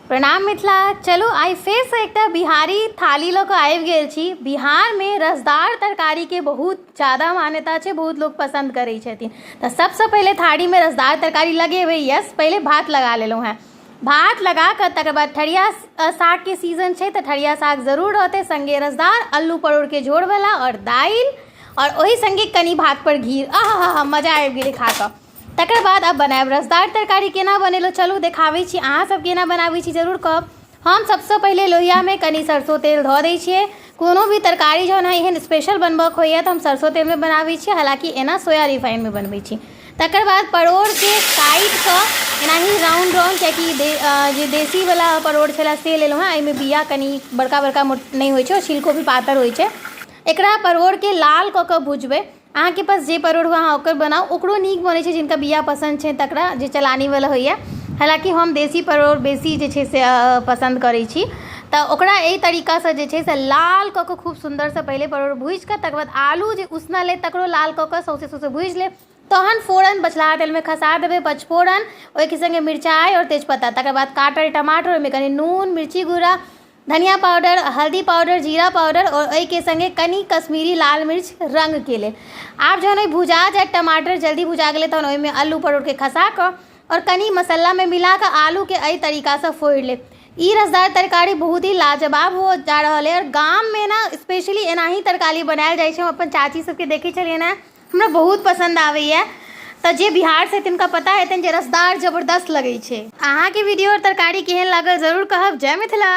प्रणाम मिथिला। चलो आइ फेर से एकटा बिहारी थाली लऽ कऽ आबि गेल छी। बिहार में रसदार तरकारी के बहुत ज़्यादा मान्यता छै, बहुत लोग पसंद करै छथिन। तऽ सबसे पहले थाली में रसदार तरकारी लगेबै। यस, पहले भात लगा लेलहुँ हैं। भात लगा कर तकर बाद ठरिया साग के सीजन छै तऽ ठरिया साग जरूर रहतै, संगे रसदार आलू परोड़ के झोर वाला और दालि, और ओही संगे कनी भात पर घी। आहा मजा आबि गेलै खा कऽ। तकर बाद अब बनायब रसदार तरकारी। केना बनेलो चलू देखाबै छी। अहाँ सब केना बनाबै छी जरूर कहब। हम सबसे पहले लोहिया में कनी सरसों तेल धऽ दै छियै। कोनो भी तरकारी जहन एहन स्पेशल बनबऽके होइए तऽ हम सरसों तेल में बनाबै छियै, हालांकि एना सोया रिफाइन में बनबै छी। तकर बाद परोड़ के काटि कऽ एनाही राउंड राउंड, कियाकि जे देसी वाला परोड़ छलै से लेलहुँ हैं। एहिमे बिया कनी बड़का बड़का नहि होइ छै और छिलको भी पातर होइ छै। एकरा परोड़ के लाल कऽ कऽ भुजबै। अहाँ के पास जे परोड़ हुआ अहाँ ओकर बनाउ, ओकरो नीक बनै छै। जिनका बिया पसंद छै तकरा, जे चलानी वाला होइए। हालांकि हम देसी परोड़ बेसी जे छै से पसंद करै छी। तऽ ओकरा एहि तरीकासँ जे छै से लाल कऽ कऽ खूब सुन्दरसँ पहिले परोड़ भूजि कऽ तकर बाद आलू जे उसनल अइ तकरो लाल कऽ कऽ सौसे सौसे भूजि लेब। तहन फोरन बचलाहा तेल में खसा देबै पचफोरन, ओहिके संगे मिरचाई और तेजपत्ता। तकर बाद काटल टमाटर, ओहिमे कनी नून, मिर्ची गुड़ा, धनिया पाउडर, हल्दी पाउडर, जीरा पाउडर और एहिके संगे कनी कश्मीरी लाल मिर्च रंग के लेल। आब जहन ओहि भुजा जाए, टमाटर जल्दी भुजा गेलै, तहन ओहिमे आलू परोड़ के खसा कऽ और कनी मसाला में मिला कऽ आलू के एहि तरीकासँ फोड़ि लेब। ई रसदार तरकारी बहुत ही लाजवाब हो जा रहल है। और गाम में ना स्पेशली एनाही तरकारी बनायल जाइ छै। हम अपन चाची सबके देखै छलियै ने, हमरा बहुत पसंद आबैए। तऽ जे बिहार से तिनका पता हेतनि जे रसदार जबरदस्त लगै छै। अहाँके वीडियो और तरकारी केहन लागल जरूर कहब। जय मिथिला।